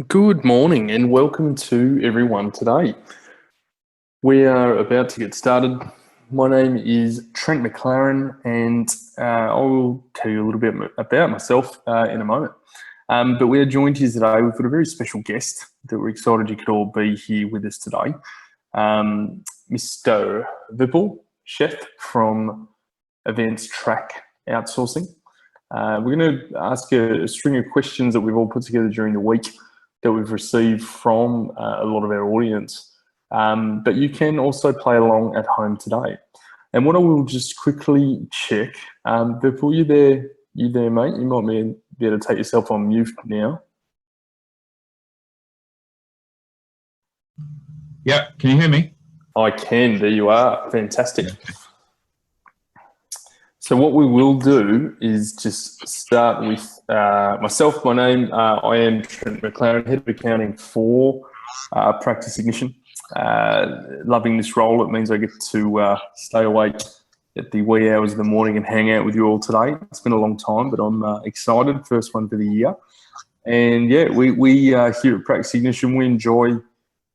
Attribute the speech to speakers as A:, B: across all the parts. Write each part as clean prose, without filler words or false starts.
A: Good morning and welcome to everyone today. We are about to get started. My name is Trent McLaren and I will tell you a little bit about myself in a moment. But we are joined here today. We've got a very special guest that we're excited you could all be here with us today. Mr. Vipul Sheth from AdvanceTrack Outsourcing. We're going to ask a string of questions that we've all put together during the week that we've received from a lot of our audience. But you can also play along at home today. And what I will just quickly check, Vipul, you there, mate? You might be able to take yourself on mute now.
B: Yeah, can you hear me?
A: I can, there you are, fantastic. So what we will do is just start with myself. My name, I am Trent McLaren, Head of Accounting for Practice Ignition. Loving this role. It means I get to stay awake at the wee hours of the morning and hang out with you all today. It's been a long time, but I'm excited. First one for the year. And yeah, we here at Practice Ignition, we enjoy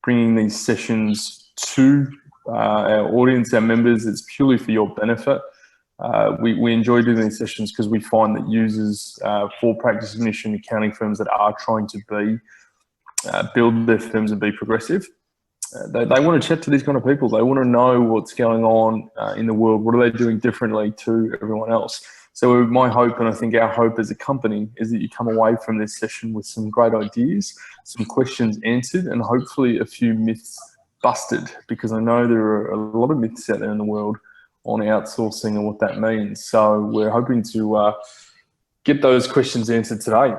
A: bringing these sessions to our audience, our members. It's purely for your benefit. We enjoy doing these sessions because we find that users for Practice Ignition accounting firms that are trying to build their firms and be progressive, they want to chat to these kind of people. They want to know what's going on in the world. What are they doing differently to everyone else? So my hope, and I think our hope as a company, is that you come away from this session with some great ideas, some questions answered, and hopefully a few myths busted, because I know there are a lot of myths out there in the world on outsourcing and what that means. So we're hoping to get those questions answered today.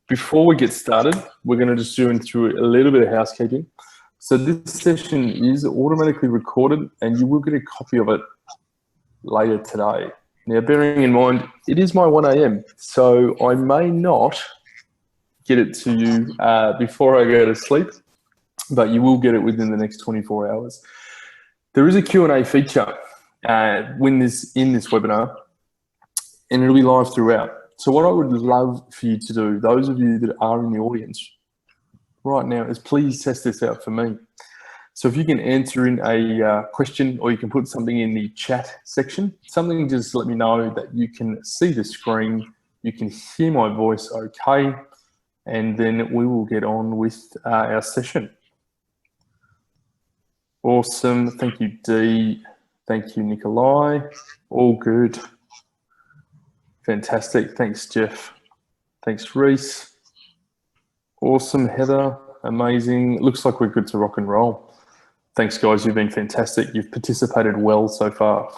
A: Before we get started, we're going to just do through a little bit of housekeeping. So this session is automatically recorded and you will get a copy of it later today. Now, bearing in mind, it is my 1 a.m, so I may not get it to you before I go to sleep, but you will get it within the next 24 hours. There is a Q&A feature in this webinar, and it'll be live throughout. So what I would love for you to do, those of you that are in the audience right now, is please test this out for me. So if you can answer in a question, or you can put something in the chat section, something just let me know that you can see the screen, you can hear my voice okay, and then we will get on with our session. Awesome, thank you, Dee. Thank you, Nikolai. All good. Fantastic. Thanks, Jeff. Thanks, Reese. Awesome, Heather. Amazing. Looks like we're good to rock and roll. Thanks, guys. You've been fantastic. You've participated well so far.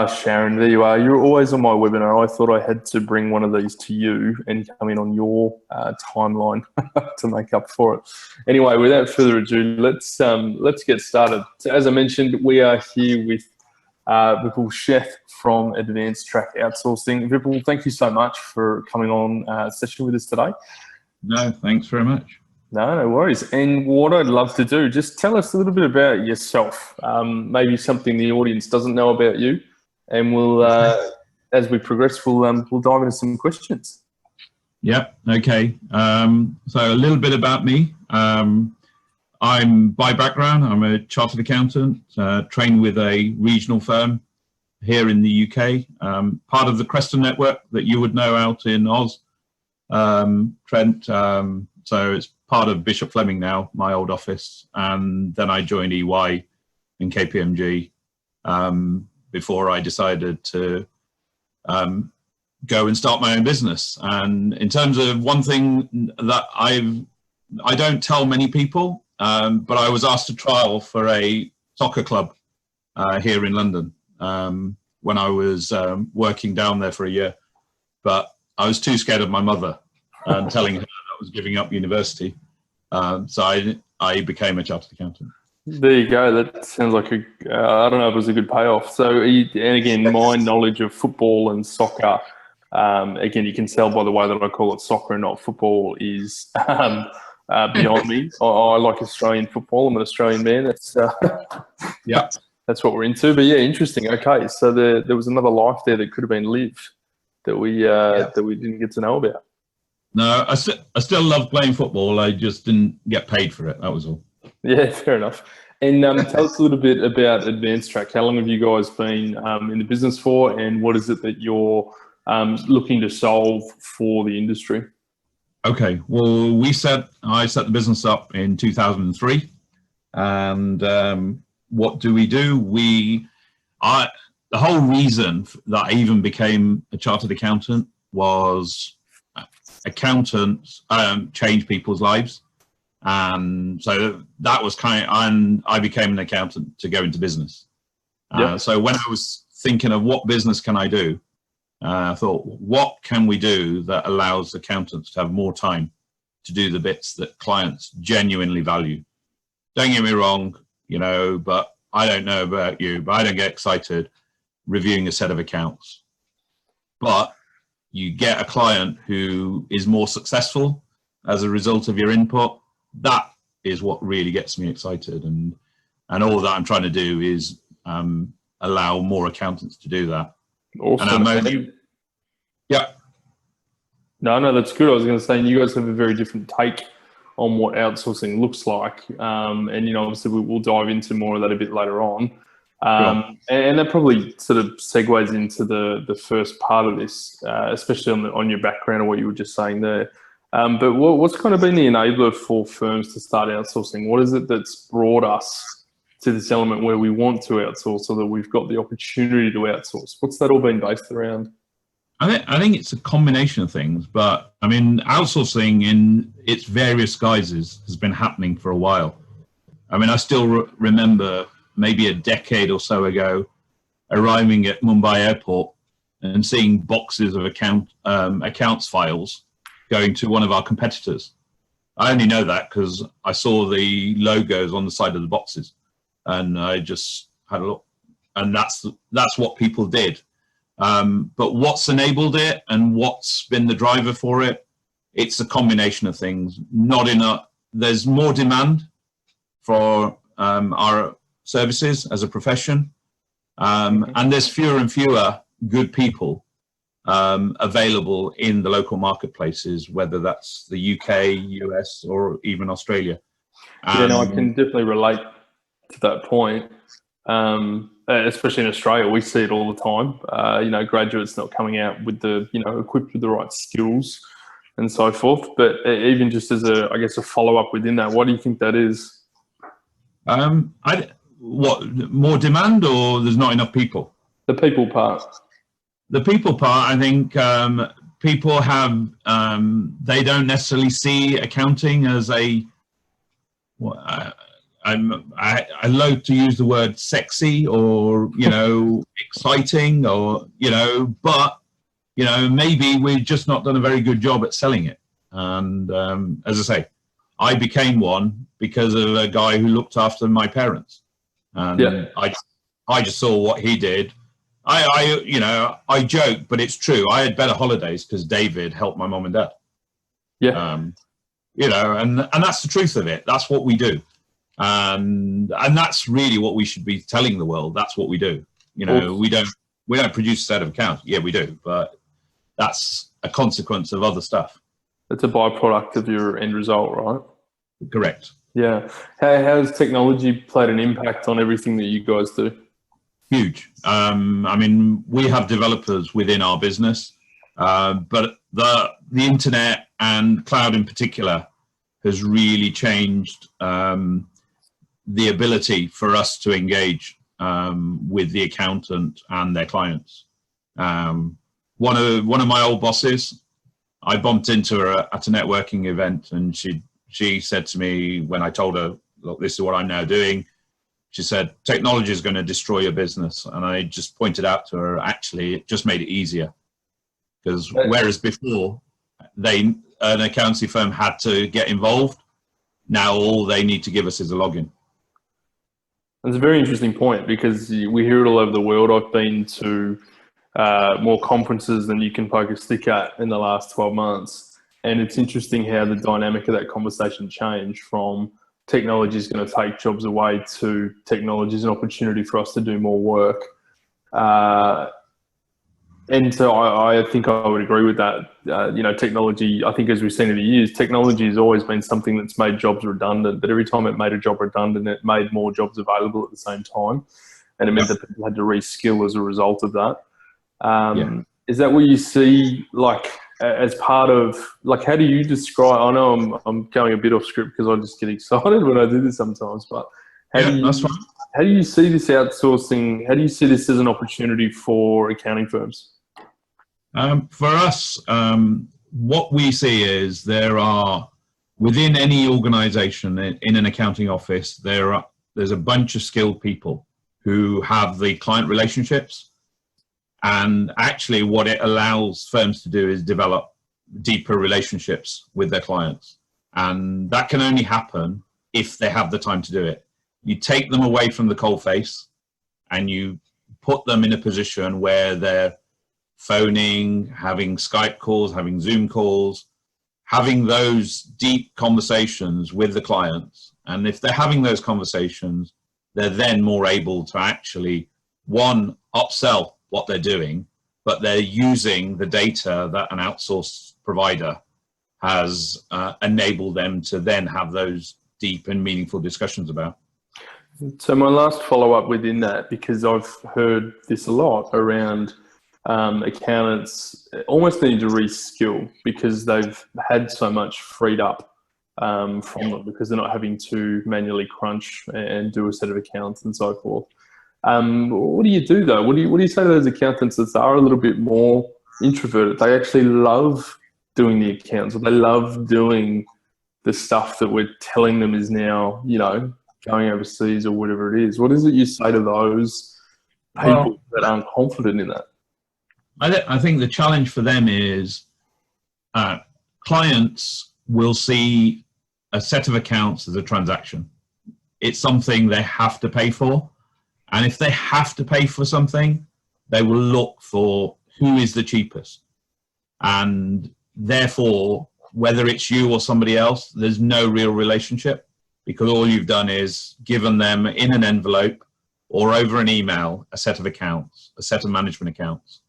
A: Sharon, there you are. You're always on my webinar. I thought I had to bring one of these to you and come in on your timeline to make up for it. Anyway, without further ado, let's get started. So as I mentioned, we are here with Vipul Sheth from AdvanceTrack Outsourcing. Vipul, thank you so much for coming on a session with us today.
B: No, thanks very much.
A: No worries. And what I'd love to do, just tell us a little bit about yourself, maybe something the audience doesn't know about you, and we'll, as we progress, we'll dive into some questions.
B: Yep, okay. So a little bit about me. I'm by background, I'm a chartered accountant, trained with a regional firm here in the UK, part of the Creston network that you would know out in Oz, Trent. So it's part of Bishop Fleming now, my old office, and then I joined EY and KPMG before I decided to go and start my own business. And in terms of one thing that I don't tell many people, but I was asked to trial for a soccer club here in London when I was working down there for a year, but I was too scared of my mother telling her I was giving up university. So I became a chartered accountant.
A: There you go. That sounds like I don't know if it was a good payoff. So, and again, my knowledge of football and soccer, again, you can tell by the way that I call it soccer and not football, is beyond me. I like Australian football. I'm an Australian man. That's
B: yeah,
A: that's what we're into. But yeah, interesting. Okay, so there was another life there that could have been lived that we didn't get to know about.
B: No, I still love playing football. I just didn't get paid for it. That was all.
A: Yeah, fair enough. And tell us a little bit about AdvanceTrack. How long have you guys been in the business for, and what is it that you're looking to solve for the industry?
B: Okay, well, I set the business up in 2003, and what do? The whole reason that I even became a chartered accountant was accountants change people's lives, and so that was and I became an accountant to go into business.
A: Yep.
B: So when I was thinking of what business can I do, I thought, what can we do that allows accountants to have more time to do the bits that clients genuinely value? Don't get me wrong, but I don't know about you, but I don't get excited reviewing a set of accounts. But you get a client who is more successful as a result of your input. That is what really gets me excited. And all that I'm trying to do is allow more accountants to do that.
A: Awesome.
B: Yeah.
A: No, that's good. I was going to say, you guys have a very different take on what outsourcing looks like. And, obviously we'll dive into more of that a bit later on.
B: Sure.
A: And that probably sort of segues into the first part of this, especially on your background and what you were just saying there. But what's kind of been the enabler for firms to start outsourcing? What is it that's brought us to this element where we want to outsource, so that we've got the opportunity to outsource? What's that all been based around?
B: I think it's a combination of things, but I mean, outsourcing in its various guises has been happening for a while. I mean, I still remember maybe a decade or so ago arriving at Mumbai airport and seeing boxes of accounts files going to one of our competitors. I only know that because I saw the logos on the side of the boxes, and I just had a look, and that's what people did. But what's enabled it and what's been the driver for it? It's a combination of things. There's more demand for our services as a profession, and there's fewer and fewer good people available in the local marketplaces, whether that's the UK, US, or even Australia.
A: Yeah, no, I can definitely relate to that point. Especially in Australia, we see it all the time. Graduates not coming out with equipped with the right skills and so forth. But even just as a follow-up within that, what do you think that is?
B: What, more demand, or there's not enough people?
A: The people part.
B: The people part, I think people have, they don't necessarily see accounting as I loathe to use the word sexy or, exciting or, but, maybe we've just not done a very good job at selling it. And as I say, I became one because of a guy who looked after my parents. And yeah. I just saw what he did. I joke, but it's true. I had better holidays because David helped my mom and dad.
A: Yeah.
B: And that's the truth of it. That's what we do. And that's really what we should be telling the world. That's what we do. We don't produce a set of accounts. Yeah, we do, but that's a consequence of other stuff.
A: It's a byproduct of your end result, right?
B: Correct.
A: Yeah. How has technology played an impact on everything that you guys do?
B: Huge. I mean, we have developers within our business, but the internet and cloud in particular has really changed the ability for us to engage with the accountant and their clients. One of my old bosses, I bumped into her at a networking event, and she said to me when I told her, look, this is what I'm now doing. She said, technology is going to destroy your business. And I just pointed out to her, actually, it just made it easier. Because whereas before, an accountancy firm had to get involved, now all they need to give us is a login.
A: That's a very interesting point, because we hear it all over the world. I've been to more conferences than you can poke a stick at in the last 12 months. And it's interesting how the dynamic of that conversation changed from technology is going to take jobs away to technology is an opportunity for us to do more work. And so I think I would agree with that. Technology, I think as we've seen over the years, technology has always been something that's made jobs redundant, but every time it made a job redundant, it made more jobs available at the same time. And it meant that people had to reskill as a result of that. Is that what you see, like, as part of, like, how do you describe, I know I'm going a bit off script because I just get excited when I do this sometimes, but how do you see this outsourcing? How do you see this as an opportunity for accounting firms?
B: For us, what we see is there are, within any organization in an accounting office, there's a bunch of skilled people who have the client relationships. And actually what it allows firms to do is develop deeper relationships with their clients. And that can only happen if they have the time to do it. You take them away from the coalface and you put them in a position where they're phoning, having Skype calls, having Zoom calls, having those deep conversations with the clients. And if they're having those conversations, they're then more able to actually, one, upsell what they're doing, but they're using the data that an outsourced provider has enabled them to then have those deep and meaningful discussions about.
A: So my last follow-up within that, because I've heard this a lot around accountants almost need to reskill because they've had so much freed up from them because they're not having to manually crunch and do a set of accounts and so forth. What do you do though? What do you say to those accountants that are a little bit more introverted? They actually love doing the accounts, or they love doing the stuff that we're telling them is now, going overseas or whatever it is. What is it you say to those people that aren't confident in that?
B: I think the challenge for them is clients will see a set of accounts as a transaction. It's something they have to pay for. And if they have to pay for something, they will look for who is the cheapest. And therefore, whether it's you or somebody else, there's no real relationship, because all you've done is given them in an envelope or over an email a set of accounts, a set of management accounts.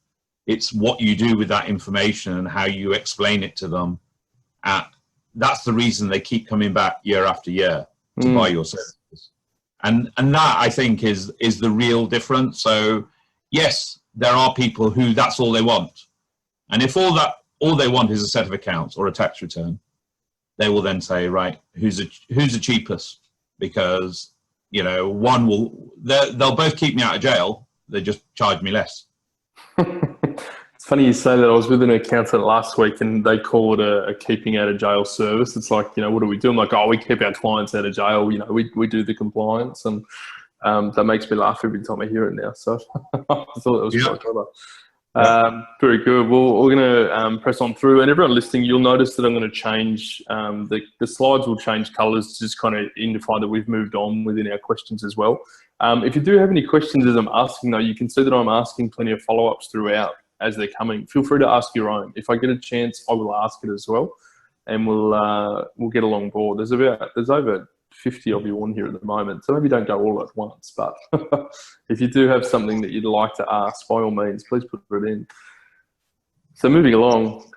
B: It's what you do with that information and how you explain it to them. That's the reason they keep coming back year after year to buy your services. And that, I think, is the real difference. So yes, there are people who that's all they want. And if all they want is a set of accounts or a tax return, they will then say, right, who's the cheapest? Because, they'll both keep me out of jail. They just charge me less.
A: It's funny you say that. I was with an accountant last week and they call it a keeping out of jail service. It's like, what do we do? I'm like, we keep our clients out of jail. We do the compliance, and that makes me laugh every time I hear it now. So I thought that was quite clever. Very good. Well, we're going to press on through, and everyone listening, you'll notice that I'm going to change, the slides will change colors to just kind of indicate that we've moved on within our questions as well. If you do have any questions as I'm asking though, you can see that I'm asking plenty of follow-ups throughout as they're coming. Feel free to ask your own. If I get a chance, I will ask it as well, and we'll get along board. There's over 50 of you on here at the moment, so maybe don't go all at once, but if you do have something that you'd like to ask, by all means, please put it in. So moving along,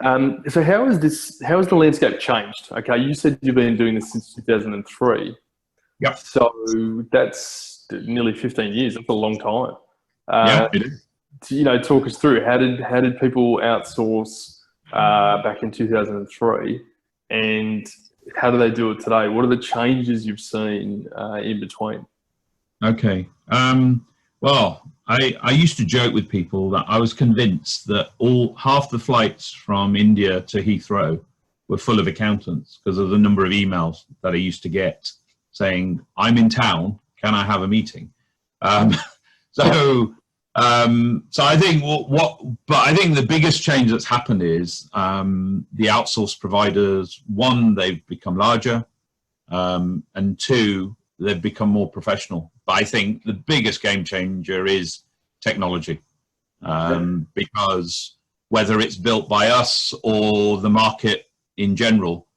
A: so how has the landscape changed? Okay, you said you've been doing this since 2003.
B: Yep.
A: So that's nearly 15 years. That's a long time.
B: Yeah, it is.
A: Talk us through how did people outsource back in 2003, and how do they do it today? What are the changes you've seen in between?
B: Okay. Well, I used to joke with people that I was convinced that half the flights from India to Heathrow were full of accountants because of the number of emails that I used to get saying, I'm in town, can I have a meeting? So I think I think the biggest change that's happened is the outsourced providers, one, they've become larger, and two, they've become more professional. But I think the biggest game changer is technology, because whether it's built by us or the market in general,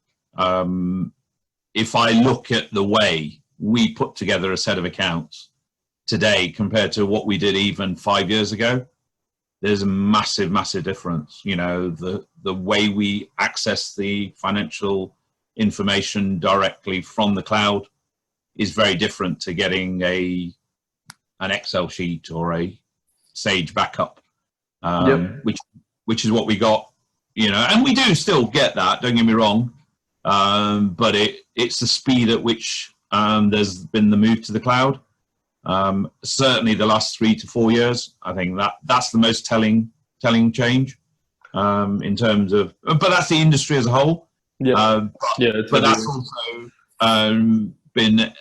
B: if I look at the way we put together a set of accounts today compared to what we did even 5 years ago, there's a massive, massive difference. You know, the way we access the financial information directly from the cloud is very different to getting an Excel sheet or a Sage backup, which is what we got, you know, and we do still get that, don't get me wrong, but it's the speed at which there's been the move to the cloud. Certainly the last 3 to 4 years, I think that's the most telling change in terms of, but that's the industry as a whole. But that's also been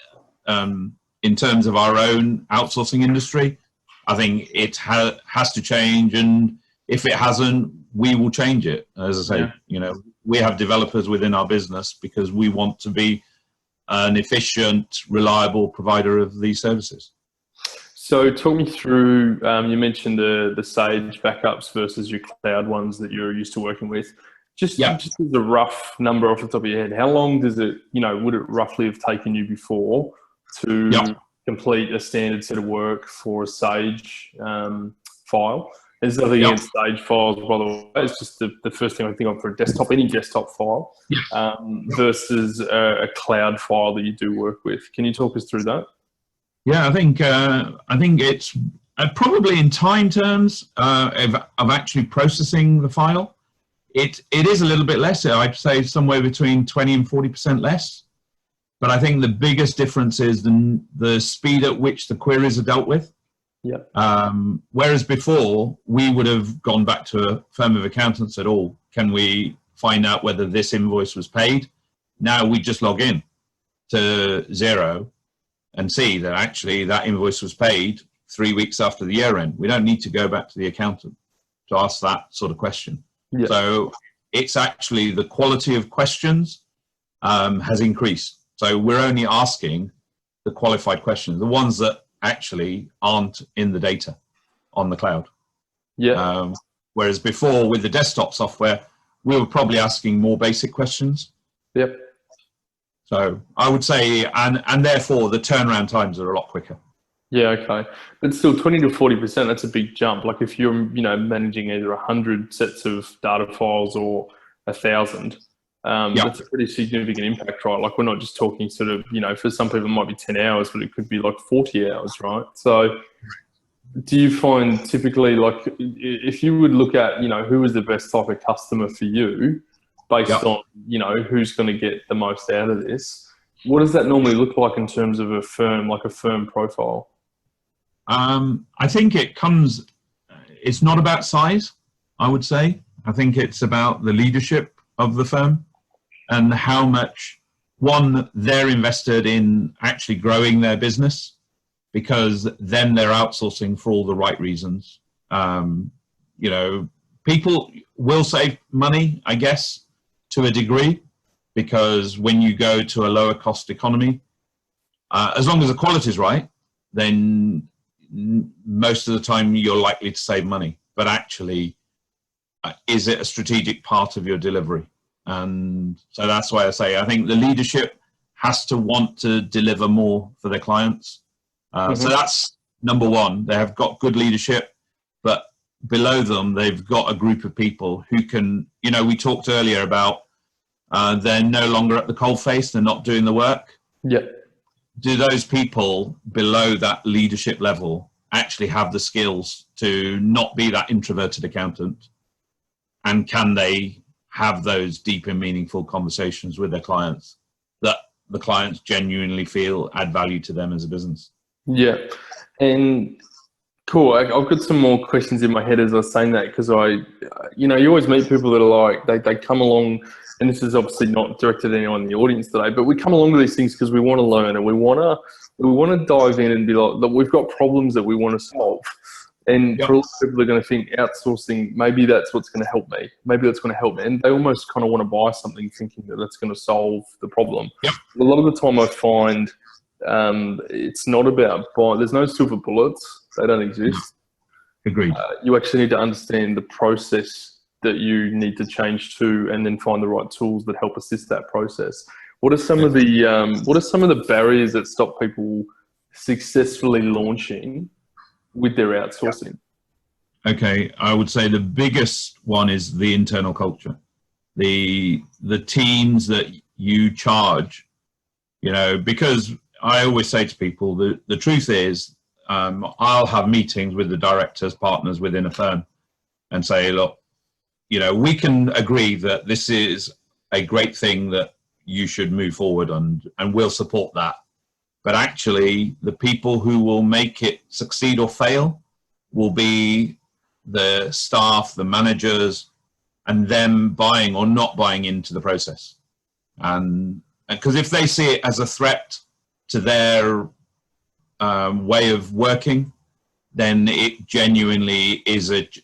B: in terms of our own outsourcing industry. I think it has to change, and if it hasn't, we will change it. As I say, you know, we have developers within our business because we want to be an efficient, reliable provider of these services.
A: So talk me through, you mentioned the Sage backups versus your cloud ones that you're used to working with. Just as a rough number off the top of your head, how long does it, you know, would it roughly have taken you before to complete a standard set of work for a Sage file? There's nothing against Sage files, by the way. It's just the first thing I think of for a desktop, any desktop file, versus a cloud file that you do work with. Can you talk us through that?
B: Yeah, I think it's probably in time terms of actually processing the file. It is a little bit less. I'd say somewhere between 20 and 40% less. But I think the biggest difference is the speed at which the queries are dealt with. Whereas before, we would have gone back to a firm of accountants and said, "Oh, can we find out whether this invoice was paid?" Now we just log in to Xero and see that actually that invoice was paid 3 weeks after the year end. We don't need to go back to the accountant to ask that sort of question. So it's actually the quality of questions has increased. So we're only asking the qualified questions, the ones that actually aren't in the data on the cloud. Whereas before with the desktop software, we were probably asking more basic questions. So I would say, and therefore the turnaround times are a lot quicker.
A: Okay. But still 20 to 40%, that's a big jump. Like if you're, you know, managing either 100 sets of data files or 1,000, that's a pretty significant impact, right? Like we're not just talking sort of, you know, for some people it might be 10 hours, but it could be like 40 hours, right? So do you find typically, like if you would look at, you know, who is the best type of customer for you based on, you know, who's going to get the most out of this, what does that normally look like in terms of a firm, like a firm profile?
B: I think it's not about size, I would say. I think it's about the leadership of the firm and how much, one, they're invested in actually growing their business, because then they're outsourcing for all the right reasons. You know, people will save money, I guess, to a degree, because when you go to a lower cost economy, as long as the quality is right, then most of the time you're likely to save money. But actually, is it a strategic part of your delivery? And so that's why I say I think the leadership has to want to deliver more for their clients. So that's number one. They have got good leadership, but below them, they've got a group of people who can, you know, we talked earlier about they're no longer at the coalface, they're not doing the work. Do those people below that leadership level actually have the skills to not be that introverted accountant? And can they have those deep and meaningful conversations with their clients that the clients genuinely feel add value to them as a business?
A: And cool. I've got some more questions in my head as I was saying that, because you know, you always meet people that are like, they come along, and this is obviously not directed at anyone in the audience today, but we come along to these things because we want to learn and we want to dive in and be like, that we've got problems that we want to solve. And for a lot of people are going to think outsourcing, maybe that's what's going to help me. Maybe that's going to help me. And they almost kind of want to buy something thinking that that's going to solve the problem. A lot of the time I find it's not about buying. There's no silver bullets. They don't exist.
B: Agreed.
A: You actually need to understand the process that you need to change to, and then find the right tools that help assist that process. What are some of the barriers that stop people successfully launching with their outsourcing?
B: Okay, I would say the biggest one is the internal culture. The teams that you charge, because I always say to people that the truth is, I'll have meetings with the directors, partners within a firm and say, look, we can agree that this is a great thing that you should move forward on, and we'll support that. But actually, the people who will make it succeed or fail will be the staff, the managers, and them buying or not buying into the process. And because if they see it as a threat to their way of working, then it genuinely is it's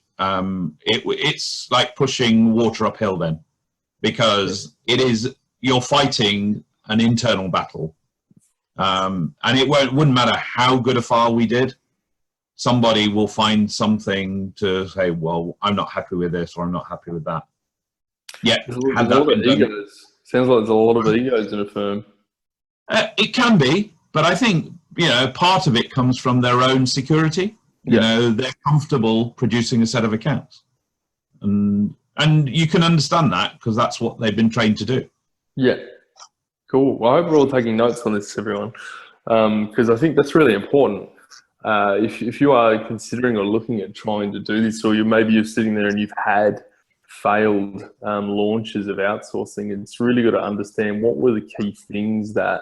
B: like pushing water uphill then, because you're fighting an internal battle. And it wouldn't matter how good a file we did, somebody will find something to say, well, I'm not happy with this, or I'm not happy with that. Yeah,
A: there's a lot of egos. Sounds like there's a lot of egos in a firm.
B: It can be, but I think, part of it comes from their own security. They're comfortable producing a set of accounts. And you can understand that because that's what they've been trained to do.
A: Yeah. Cool. Well, I hope we're all taking notes on this, everyone, because I think that's really important. If you are considering or looking at trying to do this, or maybe you're sitting there and you've had failed launches of outsourcing, it's really got to understand what were the key things that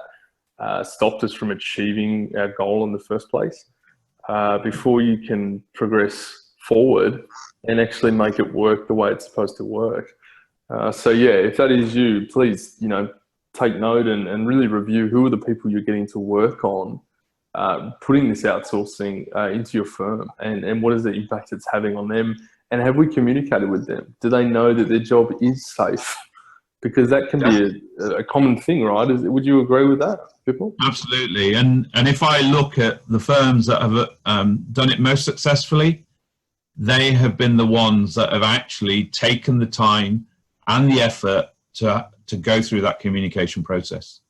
A: stopped us from achieving our goal in the first place before you can progress forward and actually make it work the way it's supposed to work. So yeah, if that is you, please, take note and really review who are the people you're getting to work on putting this outsourcing into your firm, and what is the impact it's having on them, and have we communicated with them? Do they know that their job is safe? Because that can be a common thing, right? Would you agree with that, Vipul?
B: Absolutely. And if I look at the firms that have done it most successfully, they have been the ones that have actually taken the time and the effort to go through that communication process.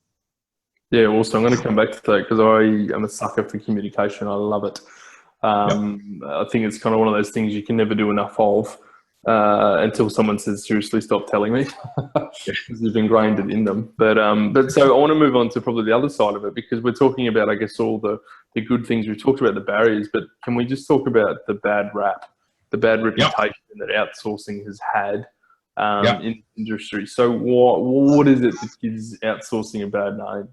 A: Yeah, also, I'm going to come back to that because I am a sucker for communication. I love it. I think it's kind of one of those things you can never do enough of until someone says, seriously, stop telling me, because you've ingrained it in them. But so I want to move on to probably the other side of it, because we're talking about, I guess, all the good things. We've talked about the barriers, but can we just talk about the bad rap, the bad reputation that outsourcing has had in the industry? So what is it that gives outsourcing a bad name?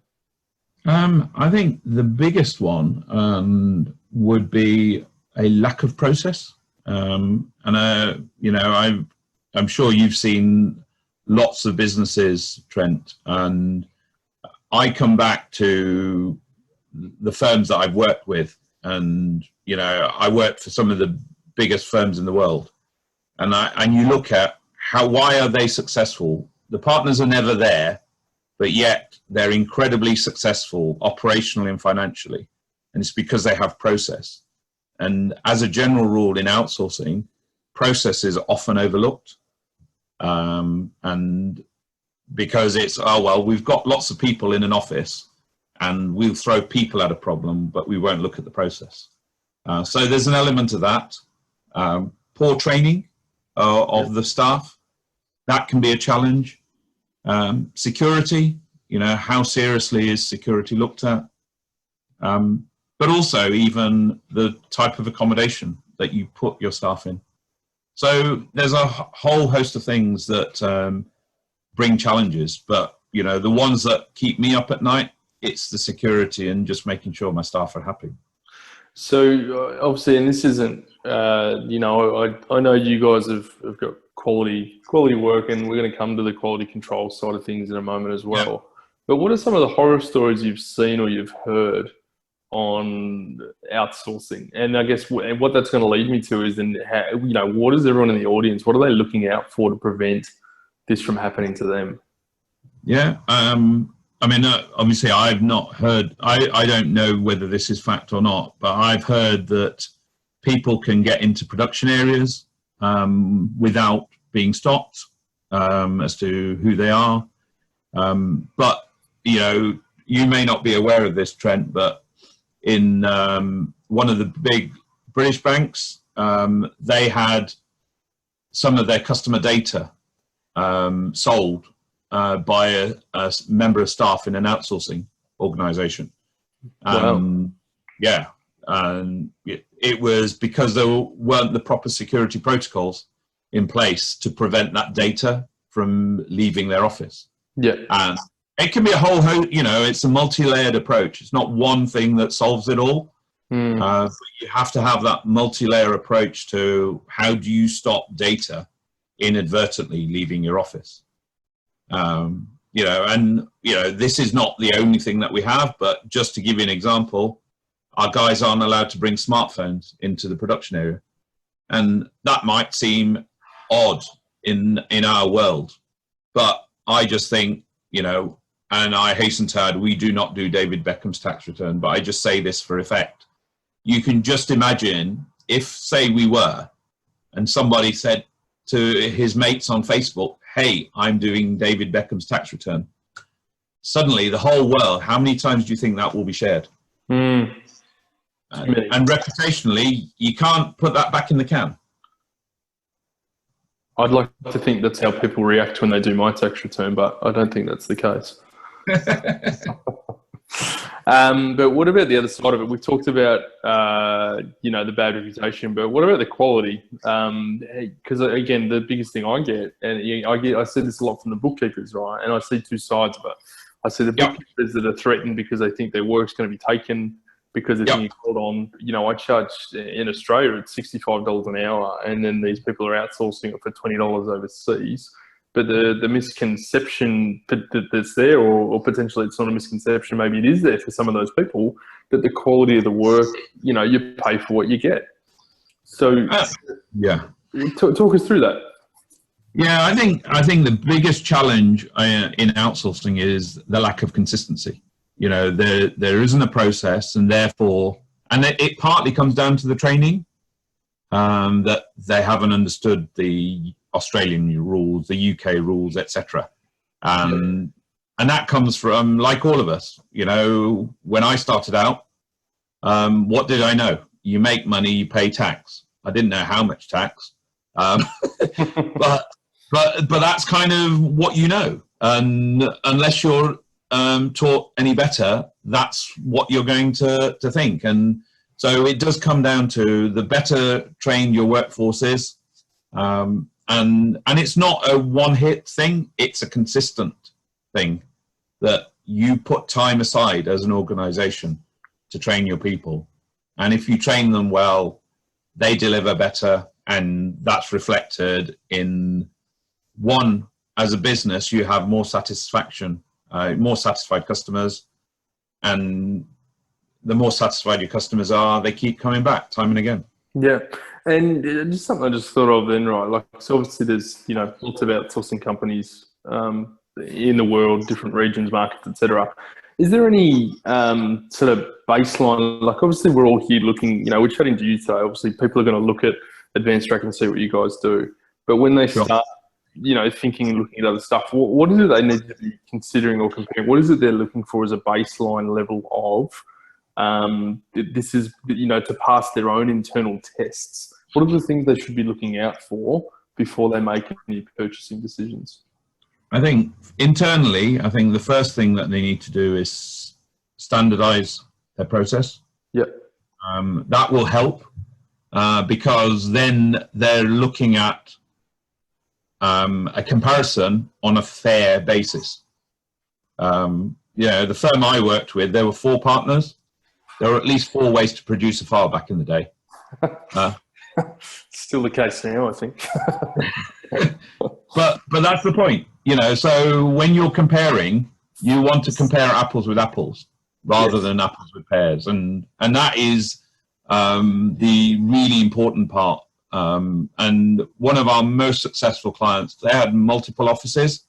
B: I think the biggest one would be a lack of process. I'm sure you've seen lots of businesses, Trent, and I come back to the firms that I've worked with, and I worked for some of the biggest firms in the world, and you look at why are they successful? The partners are never there, but yet they're incredibly successful operationally and financially. And it's because they have process. And as a general rule in outsourcing, process is often overlooked. And because it's, we've got lots of people in an office and we'll throw people at a problem, but we won't look at the process. So there's an element of that. Poor training of the staff, that can be a challenge. Security, how seriously is security looked at? But also even the type of accommodation that you put your staff in. So there's a whole host of things that bring challenges, but the ones that keep me up at night, it's the security and just making sure my staff are happy.
A: So obviously, and this isn't, I know you guys have got quality work, and we're going to come to the quality control side of things in a moment as well. Yeah. But what are some of the horror stories you've seen or you've heard on outsourcing? And I guess what that's going to lead me to is then, what is everyone in the audience, what are they looking out for to prevent this from happening to them?
B: Yeah. Obviously I've not heard, I don't know whether this is fact or not, but I've heard that people can get into production areas without being stopped as to who they are. But, you may not be aware of this, Trent, but in one of the big British banks, they had some of their customer data sold by a member of staff in an outsourcing organization.
A: Wow.
B: Yeah, and it was because there weren't the proper security protocols in place to prevent that data from leaving their office.
A: Yeah.
B: And it can be a whole, it's a multi-layered approach. It's not one thing that solves it all. But you have to have that multi-layer approach to how do you stop data inadvertently leaving your office. This is not the only thing that we have, but just to give you an example, our guys aren't allowed to bring smartphones into the production area. And that might seem odd in our world, but I just think, and I hasten to add, we do not do David Beckham's tax return, but I just say this for effect. You can just imagine if, say, we were, and somebody said to his mates on Facebook, hey, I'm doing David Beckham's tax return. Suddenly, the whole world, how many times do you think that will be shared? And reputationally, you can't put that back in the can.
A: I'd like to think that's how people react when they do my tax return, but I don't think that's the case. But what about the other side of it? We've talked about, the bad reputation, but what about the quality? Because again, the biggest thing I get, and I see this a lot from the bookkeepers, right? And I see two sides of it. I see the bookkeepers that are threatened because they think their work's going to be taken, because they're being called on. I charge in Australia at $65 an hour, and then these people are outsourcing it for $20 overseas. But the misconception that's there, or potentially it's not a misconception, maybe it is there for some of those people, that the quality of the work, you pay for what you get. So talk us through that.
B: Yeah, I think the biggest challenge in outsourcing is the lack of consistency. There isn't a process, and therefore, and it partly comes down to the training, that they haven't understood the Australian rules, the UK rules, etc. And that comes from, like all of us, when I started out, what did I know? You make money, you pay tax. I didn't know how much tax, but that's kind of what you know. And unless you're taught any better, that's what you're going to think. And so it does come down to the better trained your workforce is. And it's not a one-hit thing, it's a consistent thing that you put time aside as an organization to train your people. And if you train them well, they deliver better, and that's reflected in, one, as a business, you have more satisfaction, more satisfied customers, and the more satisfied your customers are, they keep coming back time and again.
A: Yeah. And just something I just thought of then, right? Like, so obviously there's, lots of outsourcing companies in the world, different regions, markets, etc. Is there any sort of baseline? Like, obviously we're all here looking, we're chatting to you today. Obviously people are going to look at AdvanceTrack and see what you guys do. But when they start, thinking and looking at other stuff, what is it they need to be considering or comparing? What is it they're looking for as a baseline level of, this is, to pass their own internal tests? What are the things they should be looking out for before they make any purchasing decisions?
B: I think internally, the first thing that they need to do is standardize their process.
A: Yep.
B: That will help because then they're looking at a comparison on a fair basis. The firm I worked with, there were 4 partners. There were at least 4 ways to produce a file back in the day.
A: Still the case now, I think.
B: but that's the point, so when you're comparing, you want to compare apples with apples rather than apples with pears. And that is the really important part. And one of our most successful clients, they had multiple offices,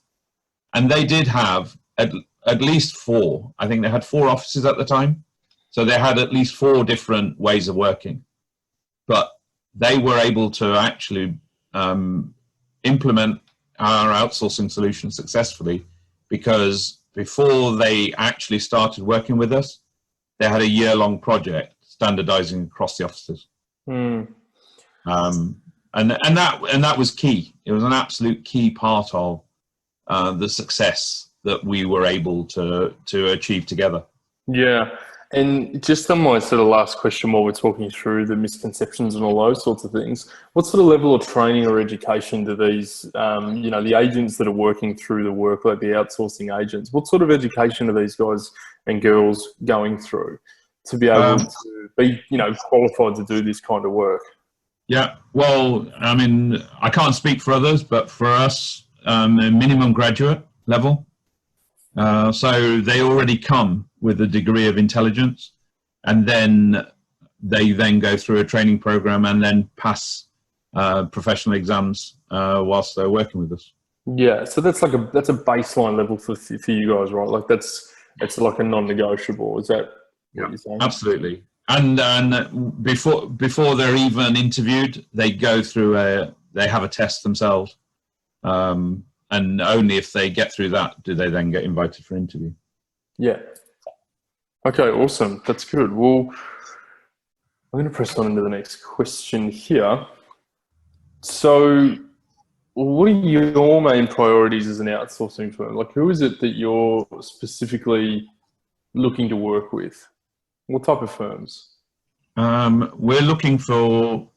B: and they did have at least 4. I think they had 4 offices at the time. So they had at least 4 different ways of working, but they were able to actually implement our outsourcing solution successfully, because before they actually started working with us, they had a year-long project standardizing across the offices. And that was key. It was an absolute key part of the success that we were able to achieve together.
A: Yeah. And just on my sort of last question while we're talking through the misconceptions and all those sorts of things, what sort of level of training or education do these, the agents that are working through the work, like the outsourcing agents, what sort of education are these guys and girls going through to be able to be, qualified to do this kind of work?
B: Yeah, well, I mean, I can't speak for others, but for us, a minimum graduate level. So they already come with a degree of intelligence, and then they then go through a training program and then pass professional exams whilst they're working with us.
A: Yeah, so that's a baseline level for you guys, right? Like it's like a non-negotiable. Is that what you're saying?
B: Absolutely. And before they're even interviewed, they go through they have a test themselves. And only if they get through that do they then get invited for interview.
A: Yeah. Okay, awesome. That's good. Well, I'm going to press on into the next question here. So what are your main priorities as an outsourcing firm? Like, who is it that you're specifically looking to work with? What type of firms?
B: We're looking for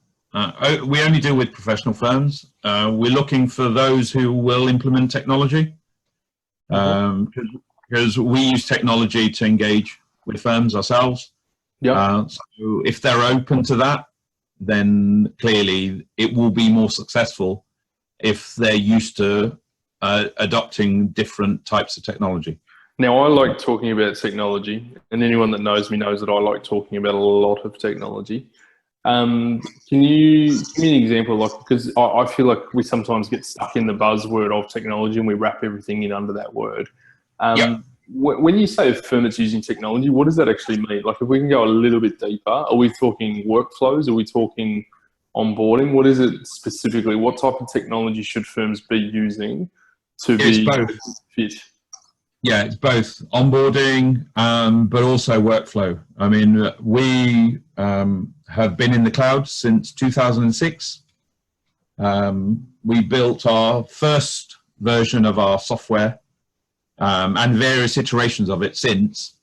B: we only deal with professional firms. We're looking for those who will implement technology, because we use technology to engage with firms ourselves. Yeah. So if they're open to that, then clearly it will be more successful if they're used to adopting different types of technology.
A: Now, I like talking about technology, and anyone that knows me knows that I like talking about a lot of technology. Can you give me an example? Like, because I feel like we sometimes get stuck in the buzzword of technology and we wrap everything in under that word. When you say a firm that's using technology, what does that actually mean? Like, if we can go a little bit deeper, are we talking workflows? Are we talking onboarding? What is it specifically? What type of technology should firms be using to be fit?
B: Yeah, it's both onboarding, but also workflow. I mean, we have been in the cloud since 2006. We built our first version of our software and various iterations of it since,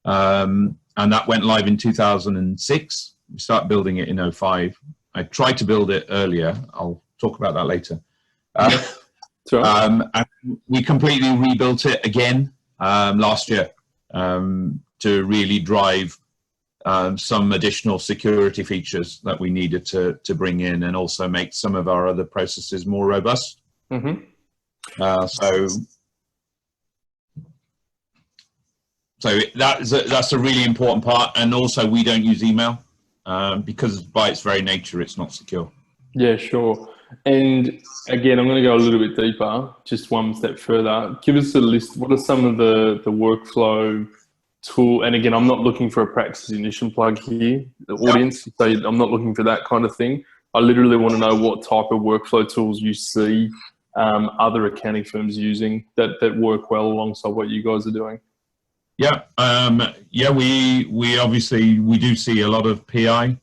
B: and that went live in 2006. We started building it in 2005. I tried to build it earlier. I'll talk about that later. And we completely rebuilt it again last year to really drive some additional security features that we needed to bring in, and also make some of our other processes more robust. So that's a really important part. And also, we don't use email because by its very nature, it's not secure.
A: Yeah, sure. And again, I'm going to go a little bit deeper, just one step further. Give us a list. What are some of the workflow tool? And again, I'm not looking for a practice ignition plug here, the audience. So I'm not looking for that kind of thing. I literally want to know what type of workflow tools you see other accounting firms using that work well alongside what you guys are doing.
B: Yeah, we obviously, we do see a lot of PI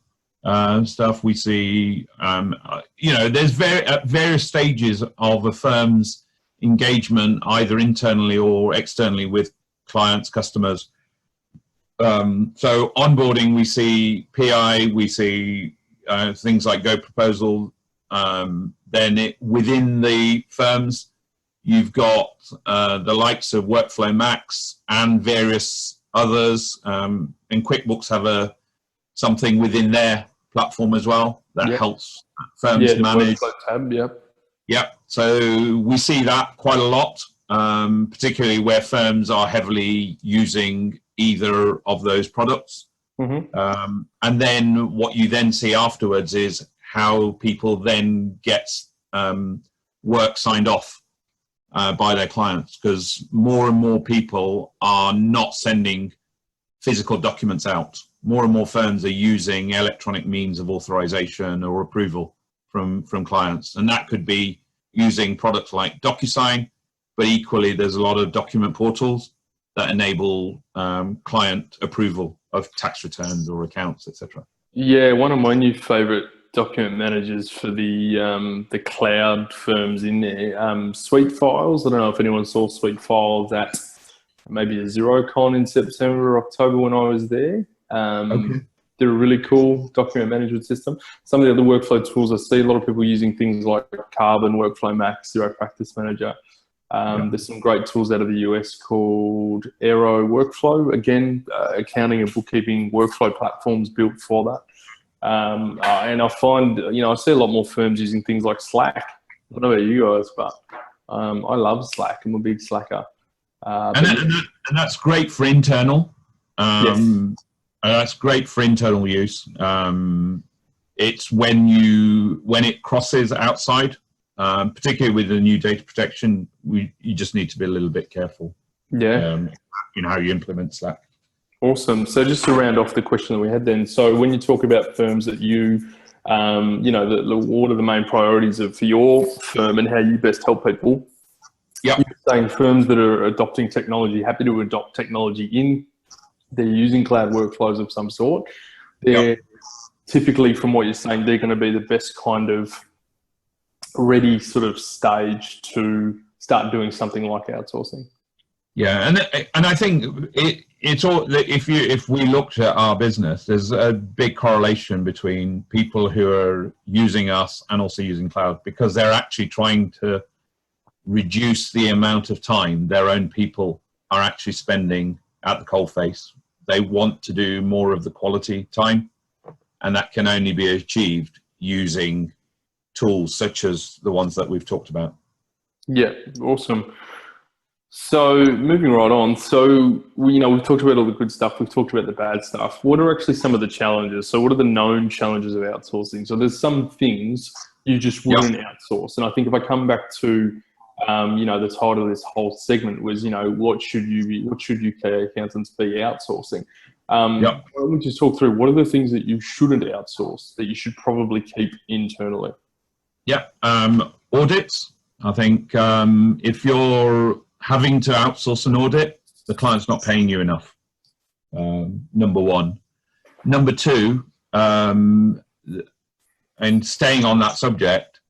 B: stuff. We see, there's various stages of a firm's engagement, either internally or externally with clients, customers. So onboarding, we see PI, we see things like Go Proposal. Then within the firms, you've got the likes of Workflow Max and various others. And QuickBooks have something within their platform as well that helps firms manage. Yeah, so we see that quite a lot, particularly where firms are heavily using either of those products. And then what you then see afterwards is how people then get work signed off by their clients, because more and more people are not sending physical documents out. More and more firms are using electronic means of authorization or approval from clients. And that could be using products like DocuSign, but equally there's a lot of document portals that enable client approval of tax returns or accounts, etc.
A: Yeah, one of my new favorite document managers for the cloud firms in there. Suite Files. I don't know if anyone saw Suite Files at maybe a Xerocon in September or October when I was there.
B: Okay.
A: They're a really cool document management system. Some of the other workflow tools I see a lot of people using things like Carbon, Workflow Max, Zero Practice Manager. There's some great tools out of the US called Aero Workflow. Again, accounting and bookkeeping workflow platforms built for that. And I find, I see a lot more firms using things like Slack. I don't know about you guys, but I love Slack. I'm a big Slacker.
B: And that's great for internal.
A: Yes.
B: That's great for internal use. It's when it crosses outside, particularly with the new data protection, you just need to be a little bit careful.
A: Yeah.
B: In how you implement Slack.
A: Awesome. So just to round off the question that we had then, so when you talk about firms that you, what are the main priorities for your firm and how you best help people?
B: Yeah.
A: You're saying firms that are adopting technology, happy to adopt technology in, they're using cloud workflows of some sort. They're typically, from what you're saying, they're going to be the best kind of ready sort of stage to start doing something like outsourcing.
B: Yeah, and I think it's all. If we looked at our business, there's a big correlation between people who are using us and also using cloud, because they're actually trying to reduce the amount of time their own people are actually spending at the coalface. They want to do more of the quality time, and that can only be achieved using tools such as the ones that we've talked about.
A: Yeah, awesome. So moving right on, so we've talked about all the good stuff, we've talked about the bad stuff. What are actually some of the challenges? So what are the known challenges of outsourcing? So there's some things you just wouldn't outsource. And I think if I come back to the title of this whole segment was, what should UK accountants be outsourcing? Why don't we just talk through what are the things that you shouldn't outsource that you should probably keep internally?
B: Yeah, audits. I think if you're having to outsource an audit, the client's not paying you enough. Number one. Number two, and staying on that subject,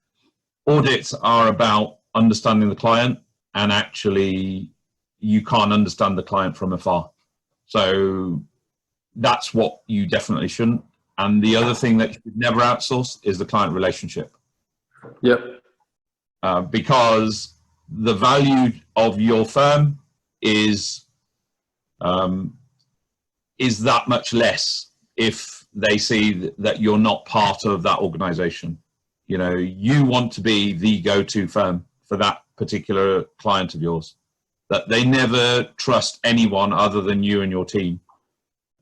B: audits are about understanding the client, and actually you can't understand the client from afar. So that's what you definitely shouldn't. And the other thing that you should never outsource is the client relationship.
A: Yep.
B: Because the value of your firm is that much less if they see that you're not part of that organization. You want to be the go-to firm for that particular client of yours, that they never trust anyone other than you and your team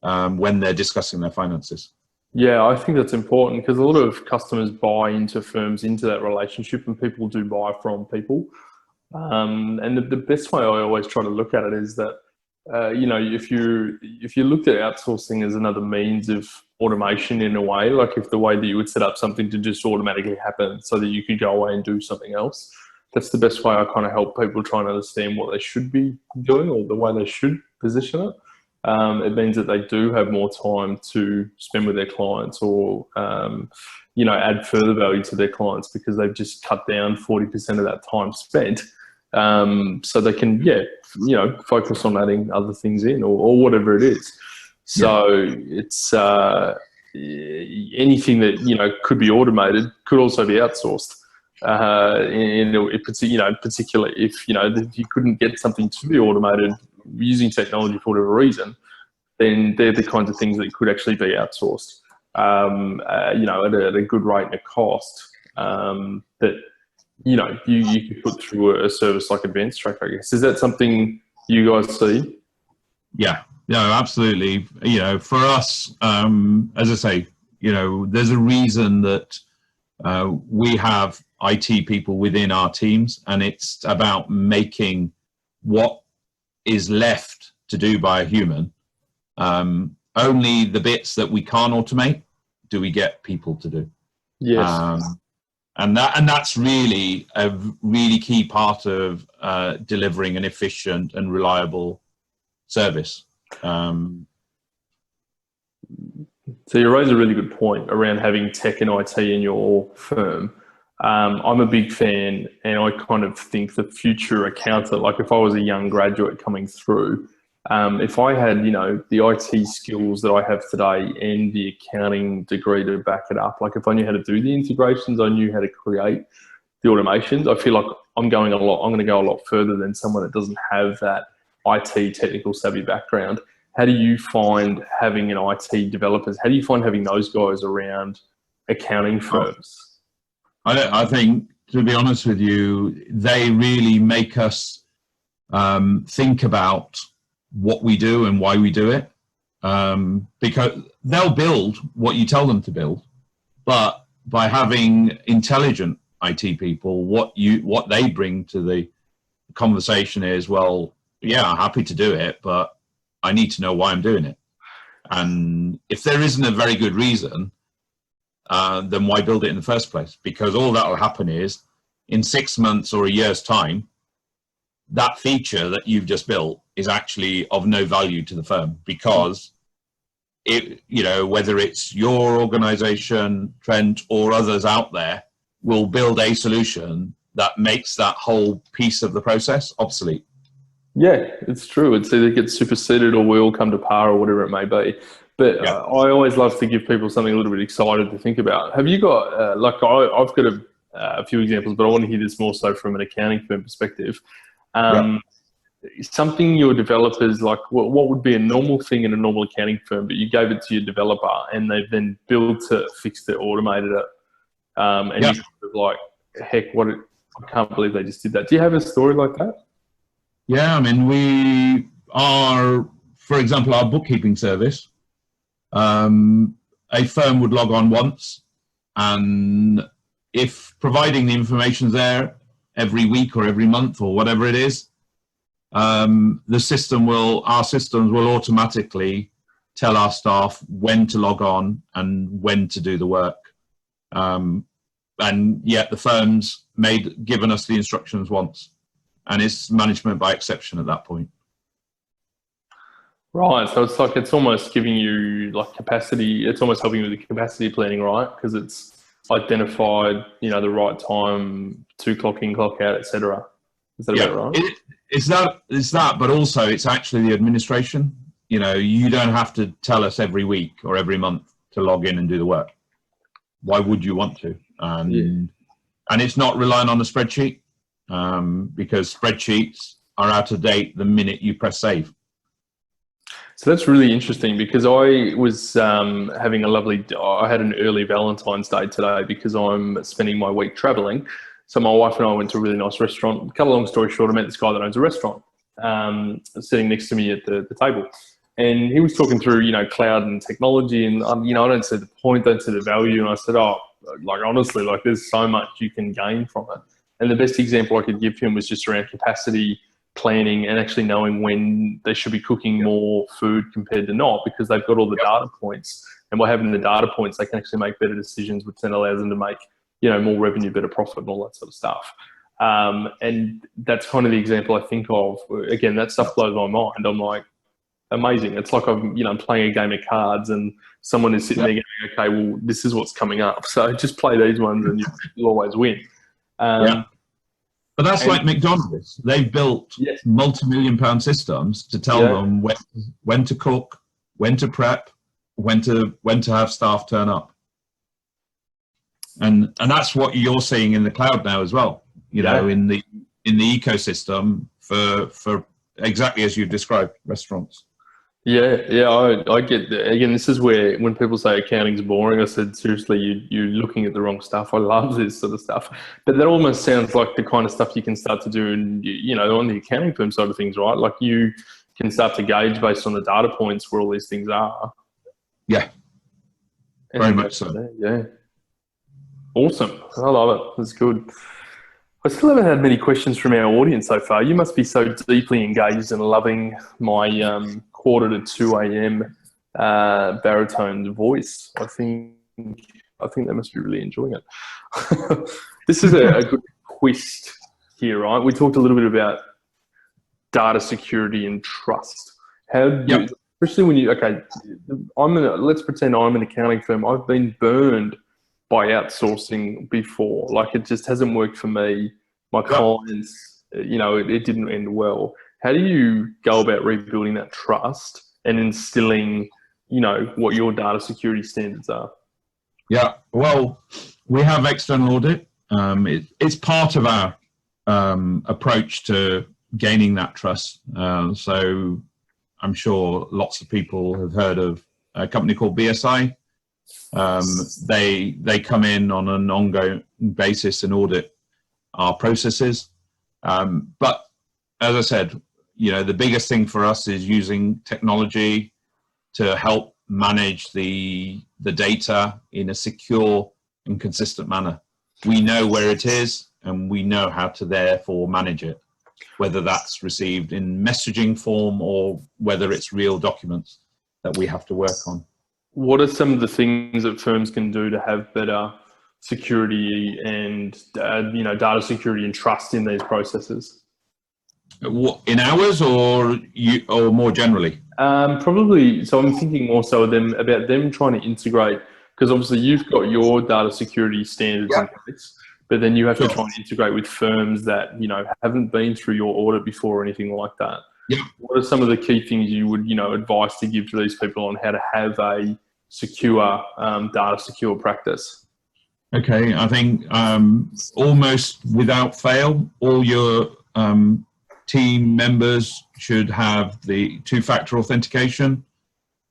B: when they're discussing their finances.
A: Yeah, I think that's important because a lot of customers buy into firms, into that relationship, and people do buy from people. And the best way I always try to look at it is that, if you looked at outsourcing as another means of automation in a way, like if the way that you would set up something to just automatically happen so that you could go away and do something else, that's the best way I kind of help people try and understand what they should be doing or the way they should position it. It means that they do have more time to spend with their clients or, add further value to their clients because they've just cut down 40% of that time spent. So they can, focus on adding other things in or whatever it is. So it's anything that, could be automated could also be outsourced. Particularly if you couldn't get something to be automated using technology for whatever reason, then they're the kinds of things that could actually be outsourced, at a good rate and a cost that you could put through a service like AdvanceTrack, I guess. Is that something you guys see?
B: Yeah, absolutely. For us, as I say, there's a reason that we have IT people within our teams, and it's about making what is left to do by a human. Only the bits that we can't automate do we get people to do.
A: Yes.
B: And that's really a really key part of delivering an efficient and reliable service.
A: So you raise a really good point around having tech and IT in your firm. I'm a big fan, and I kind of think the future accountant, like if I was a young graduate coming through, if I had, the IT skills that I have today and the accounting degree to back it up, like if I knew how to do the integrations, I knew how to create the automations, I feel like I'm going to go a lot further than someone that doesn't have that IT technical savvy background. How do you find having an IT developers? How do you find having those guys around accounting firms?
B: I think, to be honest with you, they really make us think about what we do and why we do it, because they'll build what you tell them to build, but by having intelligent IT people, what they bring to the conversation is, well, yeah, I'm happy to do it, but I need to know why I'm doing it. And if there isn't a very good reason, then why build it in the first place? Because all that will happen is, in 6 months or a year's time, that feature that you've just built is actually of no value to the firm, because whether it's your organization, Trent, or others out there, will build a solution that makes that whole piece of the process obsolete.
A: Yeah, it's true. It's either gets superseded or we all come to par or whatever it may be. But
B: Yeah.
A: I always love to give people something a little bit excited to think about. Have you got, I've got a few examples, but I want to hear this more so from an accounting firm perspective. Something your developers, like what would be a normal thing in a normal accounting firm, but you gave it to your developer and they've then built it, fixed it, automated it. And you're kind of like, heck, I can't believe they just did that. Do you have a story like that?
B: Yeah, I mean, we are, for example, our bookkeeping service, a firm would log on once, and if providing the information's there every week or every month or whatever it is, our systems will automatically tell our staff when to log on and when to do the work. And yet the firm's given us the instructions once, and it's management by exception at that point.
A: Right, so it's almost giving you like capacity. It's almost helping you with the capacity planning, right? Because it's identified, the right time to clock in, clock out, etc. Is that about right?
B: It's that, but also it's actually the administration. You don't have to tell us every week or every month to log in and do the work. Why would you want to? And it's not relying on a spreadsheet, because spreadsheets are out of date the minute you press save.
A: So that's really interesting, because I was having I had an early Valentine's Day today because I'm spending my week traveling. So my wife and I went to a really nice restaurant. Cut a long story short, I met this guy that owns a restaurant sitting next to me at the table. And he was talking through, cloud and technology, and, I don't see the point, don't see the value. And I said, honestly, there's so much you can gain from it. And the best example I could give him was just around capacity planning and actually knowing when they should be cooking more food compared to not, because they've got all the data points. And by having the data points, they can actually make better decisions, which then allows them to make, more revenue, better profit, and all that sort of stuff. And that's kind of the example I think of. Again, that stuff blows my mind. I'm like, amazing. It's like I'm playing a game of cards and someone is sitting there going, okay, well, this is what's coming up. So just play these ones and you'll always win.
B: But that's like McDonald's. They've built multi-million-pound systems to tell them when to cook, when to prep, when to have staff turn up. And that's what you're seeing in the cloud now as well. In the ecosystem for exactly as you described, restaurants.
A: I get that. Again, this is where when people say accounting's boring, I said, seriously, you're looking at the wrong stuff. I love this sort of stuff. But that almost sounds like the kind of stuff you can start to do on the accounting firm side of things, right? Like you can start to gauge based on the data points where all these things are.
B: Yeah, very much so.
A: Yeah. Awesome. I love it. That's good. I still haven't had many questions from our audience so far. You must be so deeply engaged and loving my 1:45 a.m. baritone voice. I think they must be really enjoying it. This is a good twist here, right? We talked a little bit about data security and trust. Especially when let's pretend I'm an accounting firm. I've been burned by outsourcing before. Like, it just hasn't worked for me. My clients, it didn't end well. How do you go about rebuilding that trust and instilling, what your data security standards are?
B: Yeah, well, we have external audit. It's part of our approach to gaining that trust. So I'm sure lots of people have heard of a company called BSI. They come in on an ongoing basis and audit our processes. But as I said, the biggest thing for us is using technology to help manage the data in a secure and consistent manner. We know where it is and we know how to therefore manage it, whether that's received in messaging form or whether it's real documents that we have to work on.
A: What are some of the things that firms can do to have better security and data security and trust in these processes?
B: In ours or more generally?
A: Probably. So I'm thinking more so about them trying to integrate, because obviously you've got your data security standards in place, but then you have to try and integrate with firms that haven't been through your audit before or anything like that.
B: Yeah.
A: What are some of the key things you would advise to give to these people on how to have a secure data secure practice?
B: Okay, I think almost without fail, all your team members should have the two-factor authentication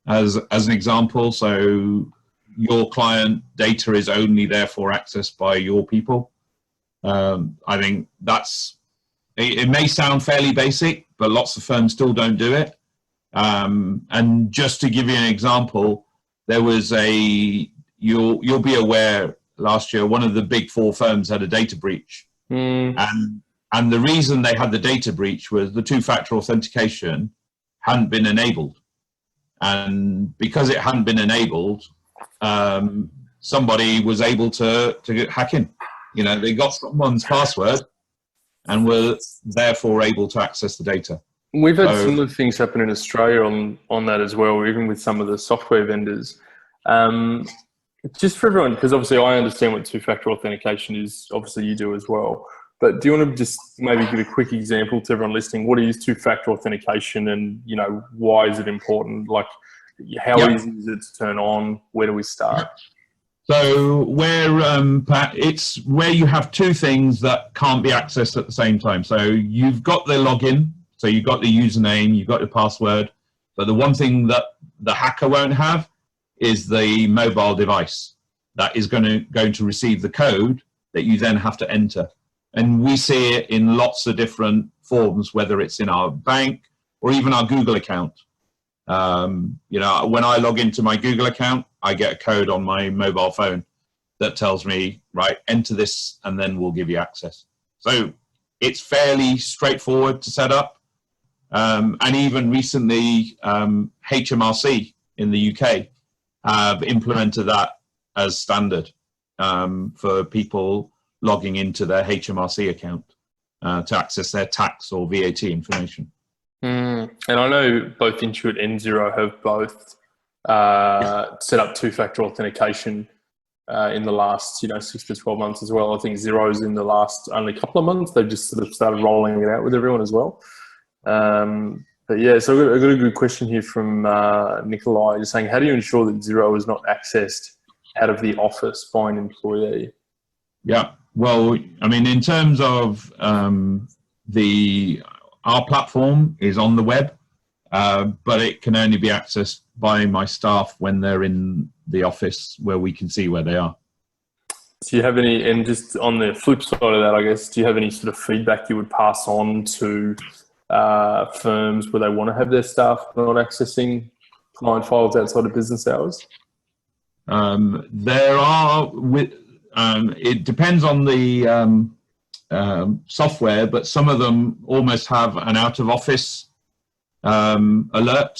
B: as an example. So your client data is only therefore accessed by your people. I think it may sound fairly basic, but lots of firms still don't do it. And just to give you an example, there was you'll be aware, last year, one of the big four firms had a data breach. And the reason they had the data breach was the two-factor authentication hadn't been enabled. And because it hadn't been enabled, somebody was able to hack in. They got someone's password and were therefore able to access the data.
A: We've had similar things happen in Australia on that as well, even with some of the software vendors. Just for everyone, because obviously I understand what two-factor authentication is, obviously you do as well. But do you want to just maybe give a quick example to everyone listening? What is two-factor authentication and, why is it important? Like, how easy is it to turn on? Where do we start?
B: So it's where you have two things that can't be accessed at the same time. So you've got the login, so you've got the username, you've got your password, but the one thing that the hacker won't have is the mobile device that is going to receive the code that you then have to enter. And we see it in lots of different forms, whether it's in our bank or even our Google account. When I log into my Google account, I get a code on my mobile phone that tells me, right, enter this and then we'll give you access. So it's fairly straightforward to set up. And even recently, HMRC in the UK have implemented that as standard for people logging into their HMRC account to access their tax or VAT information.
A: And I know both Intuit and Xero have both set up two-factor authentication in the last 6 to 12 months as well. I think Xero's in the last only couple of months. They've just sort of started rolling it out with everyone as well. But yeah, so I've got a good question here from Nikolai, just saying, how do you ensure that Xero is not accessed out of the office by an employee?
B: Yeah, well, I mean, in terms of our platform is on the web, but it can only be accessed by my staff when they're in the office where we can see where they are.
A: Do you have any, and just on the flip side of that, I guess, do you have any sort of feedback you would pass on to firms where they want to have their staff not accessing client files outside of business hours?
B: There are, it depends on the software, but some of them almost have an out of office alert.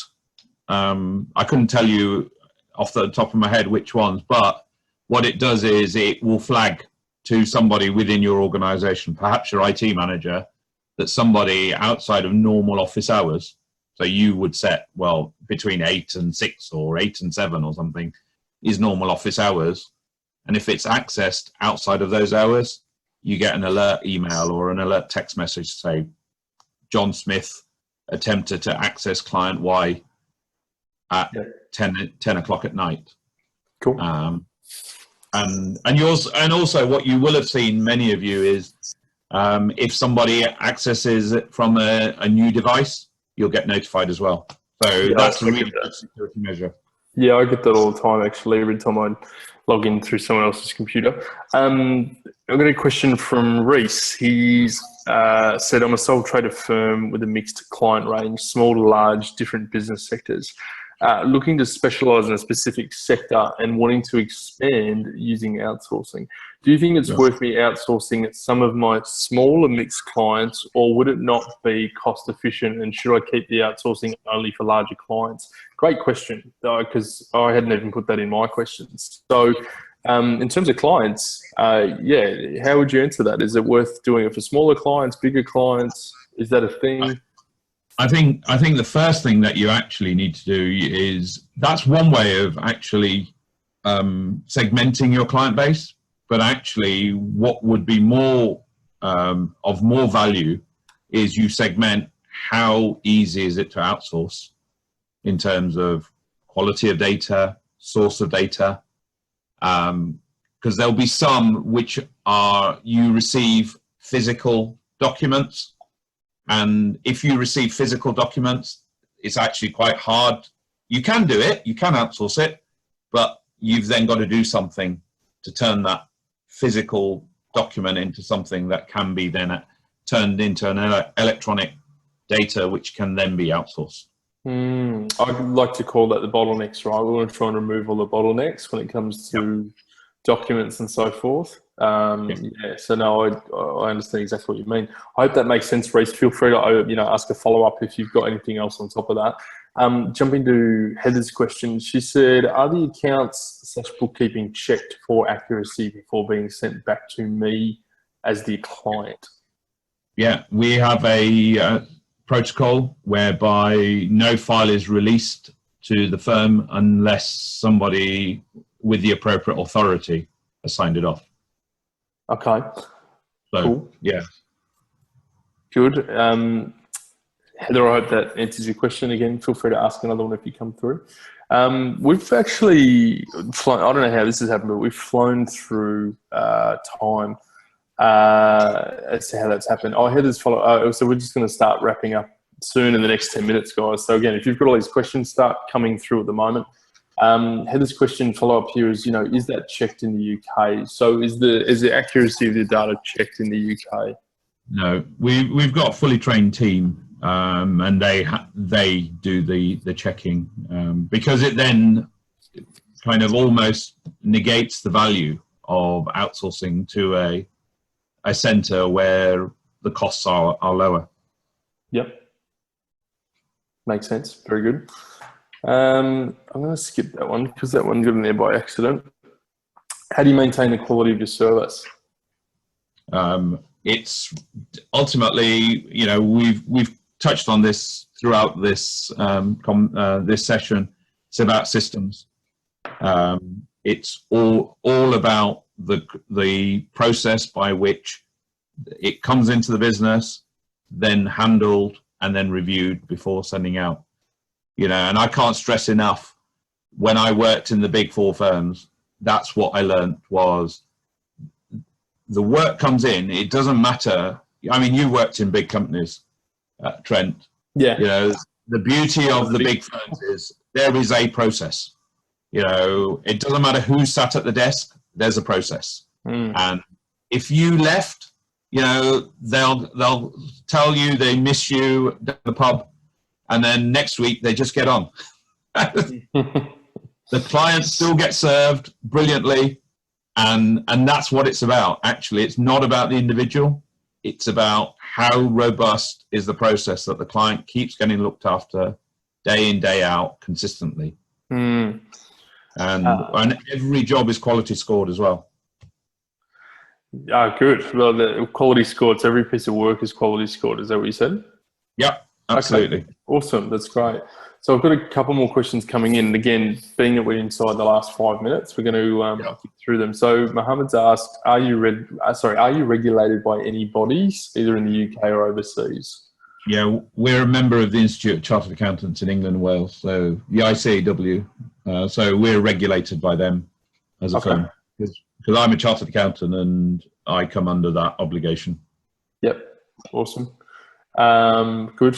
B: I couldn't tell you off the top of my head which ones, but what it does is it will flag to somebody within your organization, perhaps your IT manager, that somebody outside of normal office hours So you would set, well, between 8 and 6 or 8 and 7 or something is normal office hours. And if it's accessed outside of those hours, you get an alert email or an alert text message to say, John Smith attempted to access client Y at 10 o'clock at night.
A: Cool.
B: And also what you will have seen, many of you, is if somebody accesses it from a new device, you'll get notified as well. So that's a really good security measure.
A: Yeah, I get that all the time, actually, every time I log in through someone else's computer. I've got a question from Reese. He's said, I'm a sole trader firm with a mixed client range, small to large, different business sectors. Looking to specialize in a specific sector and wanting to expand using outsourcing. Do you think it's worth me outsourcing some of my smaller mixed clients, or would it not be cost efficient, and should I keep the outsourcing only for larger clients? Great question, because I hadn't even put that in my questions. So in terms of clients, yeah, how would you answer that? Is it worth doing it for smaller clients, bigger clients? Is that a thing?
B: I think the first thing that you actually need to do is, that's one way of actually segmenting your client base, but actually what would be more of more value is you segment how easy is it to outsource in terms of quality of data, source of data, because there'll be some which are, you receive physical documents. And if you receive physical documents, it's actually quite hard. You can do it, you can outsource it, but you've then got to do something to turn that physical document into something that can be then turned into an electronic data, which can then be outsourced.
A: I'd like to call that the bottlenecks, right? We want to try and remove all the bottlenecks when it comes to documents and so forth. Yeah, so no, I understand exactly what you mean. I hope that makes sense, Reese. Feel free to ask a follow-up if you've got anything else on top of that. Jumping to Heather's question, she said, are the accounts / bookkeeping checked for accuracy before being sent back to me as the client?
B: Yeah, we have a protocol whereby no file is released to the firm unless somebody with the appropriate authority has signed it off.
A: Okay.
B: So,
A: cool.
B: Yeah. Good.
A: Heather, I hope that answers your question. Again, feel free to ask another one if you come through. We've actually flown, I don't know how this has happened, but we've flown through time as to how that's happened. Oh, Heather's follow. So we're just going to start wrapping up soon in the next 10 minutes, guys. So again, if you've got all these questions, start coming through at the moment. Heather's question follow-up here is, is that checked in the UK? So is the accuracy of the data checked in the UK?
B: No, we've got a fully trained team, and they do the checking, because it then kind of almost negates the value of outsourcing to a centre where the costs are lower.
A: Yep. Makes sense. Very good. I'm going to skip that one because that one got in there by accident. How do you maintain the quality of your service?
B: It's ultimately, we've touched on this throughout this this session. It's about systems. It's all about the process by which it comes into the business, then handled and then reviewed before sending out. And I can't stress enough, when I worked in the big four firms, that's what I learned, was the work comes in, it doesn't matter. I mean, you worked in big companies, Trent.
A: Yeah.
B: The beauty of the big firms is there is a process. It doesn't matter who sat at the desk, there's a process. And if you left, they'll tell you they miss you at the pub, and then next week they just get on. The client still gets served brilliantly, and that's what it's about. Actually, it's not about the individual. It's about how robust is the process that the client keeps getting looked after day in, day out, consistently. And every job is quality scored as well.
A: Good. Well, the quality scored, so every piece of work is quality scored. Is that what you said?
B: Yep. Absolutely.
A: Okay. Awesome. That's great. So I've got a couple more questions coming in. And again, being that we're inside the last 5 minutes, we're going to get through them. So Mohammed's asked, are you regulated by any bodies, either in the UK or overseas?
B: Yeah, we're a member of the Institute of Chartered Accountants in England and Wales, so the ICAW. So we're regulated by them as a firm, because I'm a chartered accountant and I come under that obligation.
A: Yep. Awesome. Good.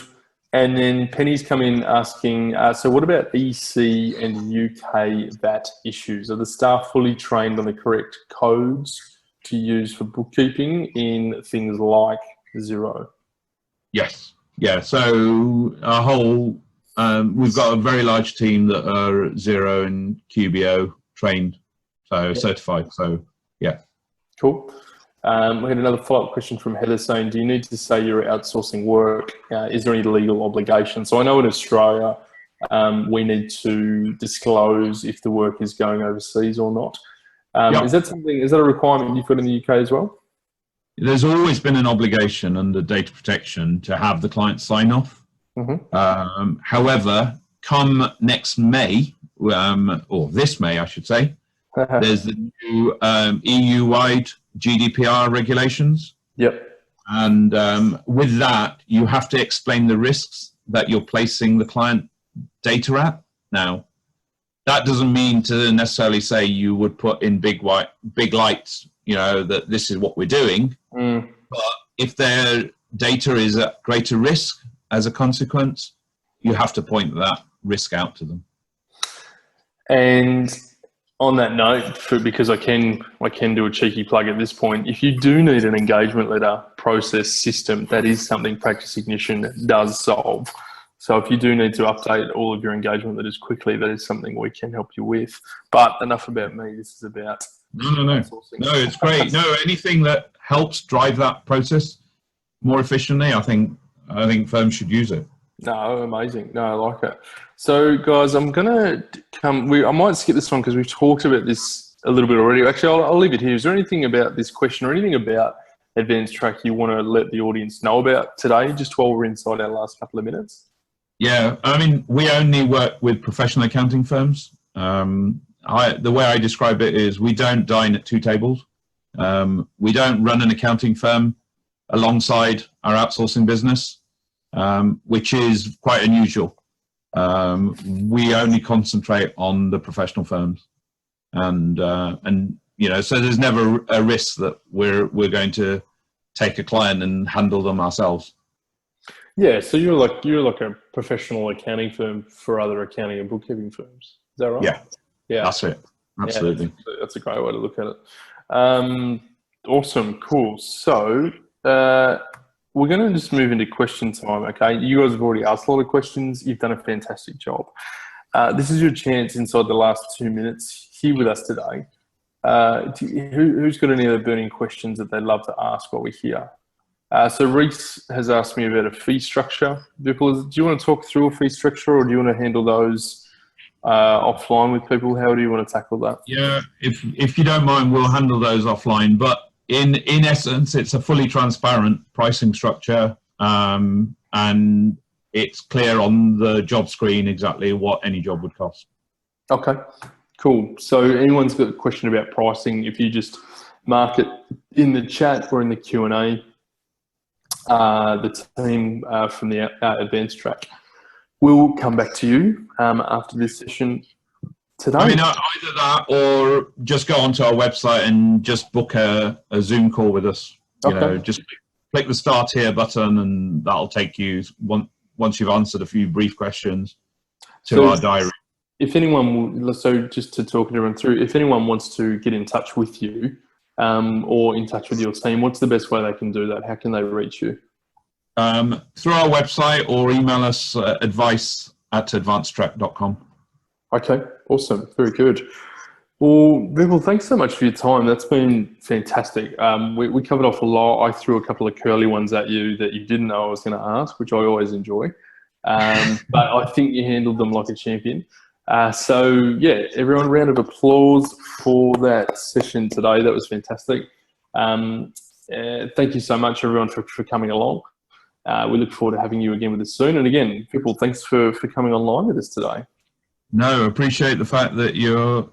A: And then Penny's come in asking, so what about EC and UK VAT issues? Are the staff fully trained on the correct codes to use for bookkeeping in things like Xero?
B: Yes. Yeah. So our whole, we've got a very large team that are Xero and QBO trained, so certified. So yeah.
A: Cool. We had another follow-up question from Heather saying, do you need to say you're outsourcing work? Is there any legal obligation? So I know in Australia, we need to disclose if the work is going overseas or not. Is that a requirement you've got in the UK as well?
B: There's always been an obligation under data protection to have the client sign off. However, come next May, or this May, I should say, there's the new EU-wide GDPR regulations.
A: Yep.
B: And with that, you have to explain the risks that you're placing the client data at. Now, that doesn't mean to necessarily say you would put in big lights, that this is what we're doing. But if their data is at greater risk as a consequence, you have to point that risk out to them.
A: And on that note, because I can do a cheeky plug at this point, if you do need an engagement letter process system, that is something Practice Ignition does solve. So if you do need to update all of your engagement letters quickly, that is something we can help you with. But enough about me. This is about
B: No, it's great. No, anything that helps drive that process more efficiently, I think firms should use it.
A: No, amazing. No, I like it. So, guys, I'm going to I might skip this one because we've talked about this a little bit already. Actually, I'll leave it here. Is there anything about this question or anything about AdvanceTrack you want to let the audience know about today, just while we're inside our last couple of minutes?
B: Yeah, I mean, we only work with professional accounting firms. The way I describe it is we don't dine at two tables. We don't run an accounting firm alongside our outsourcing business, which is quite unusual. We only concentrate on the professional firms, and so there's never a risk that we're going to take a client and handle them ourselves.
A: Yeah, so you're like a professional accounting firm for other accounting and bookkeeping firms. Is that right?
B: Yeah, that's it. Absolutely.
A: Yeah, that's a great way to look at it. Awesome, cool. So we're going to just move into question time, okay? You guys have already asked a lot of questions. You've done a fantastic job. This is your chance inside the last 2 minutes here with us today. Who's got any other burning questions that they'd love to ask while we're here? So Reese has asked me about a fee structure. Vipul, do you want to talk through a fee structure, or do you want to handle those offline with people? How do you want to tackle that?
B: Yeah, if you don't mind, we'll handle those offline. But in essence, it's a fully transparent pricing structure, and it's clear on the job screen exactly what any job would cost. Okay,
A: cool. So anyone's got a question about pricing, if you just mark it in the chat or in the Q&A, the team from the AdvanceTrack will come back to you after this session today.
B: I mean, either that or just go onto our website and just book a Zoom call with us. Just click the Start Here button, and that'll take you, once you've answered a few brief questions, to our diary.
A: If anyone, so just to talk everyone through, if anyone wants to get in touch with you or in touch with your team, what's the best way they can do that? How can they reach you?
B: Through our website, or email us advice@advancetrack.com.
A: Okay, awesome. Very good. Well, Vipul, thanks so much for your time. That's been fantastic. We covered off a lot. I threw a couple of curly ones at you that you didn't know I was going to ask, which I always enjoy. But I think you handled them like a champion. So, yeah, everyone, round of applause for that session today. That was fantastic. Thank you so much, everyone, for coming along. we look forward to having you again with us soon. And again, Vipul, thanks for coming online with us today.
B: No, appreciate the fact that you're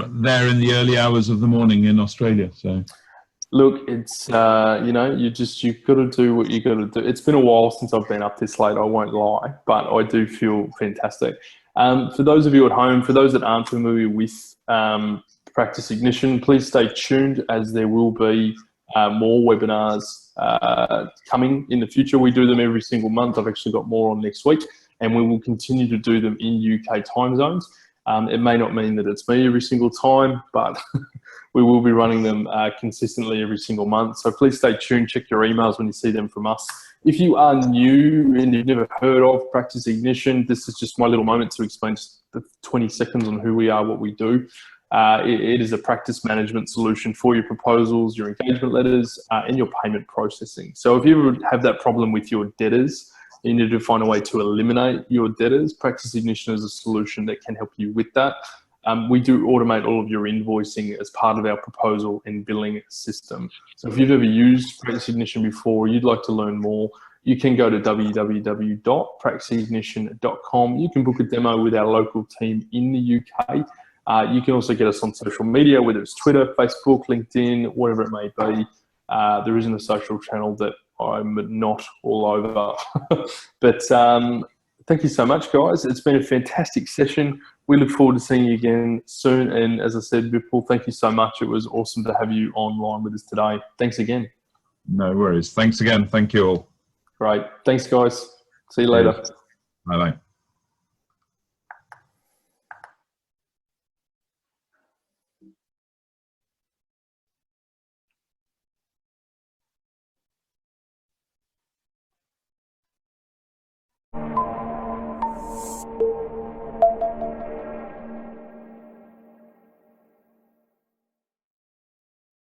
B: there in the early hours of the morning in Australia. So,
A: look, it's you've got to do what you got to do. It's been a while since I've been up this late. I won't lie, but I do feel fantastic. For those of you at home, for those that aren't familiar with Practice Ignition, please stay tuned, as there will be more webinars coming in the future. We do them every single month. I've actually got more on next week, and we will continue to do them in UK time zones. It may not mean that it's me every single time, but we will be running them consistently every single month. So please stay tuned, check your emails when you see them from us. If you are new and you've never heard of Practice Ignition, this is just my little moment to explain just the 20 seconds on who we are, what we do. It is a practice management solution for your proposals, your engagement letters, and your payment processing. So if you ever have that problem with your debtors, you need to find a way to eliminate your debtors, Practice Ignition is a solution that can help you with that. We do automate all of your invoicing as part of our proposal and billing system. So if you've ever used Practice Ignition before, you'd like to learn more, you can go to www.practiceignition.com. You can book a demo with our local team in the UK. You can also get us on social media, whether it's Twitter, Facebook, LinkedIn, whatever it may be. There isn't a social channel that I'm not all over. But thank you so much, guys. It's been a fantastic session. We look forward to seeing you again soon. And as I said, Vipul, thank you so much. It was awesome to have you online with us today. Thanks again.
B: no worries. Thanks again. Thank you all.
A: Great. Thanks, guys. See you later.
B: Bye-bye.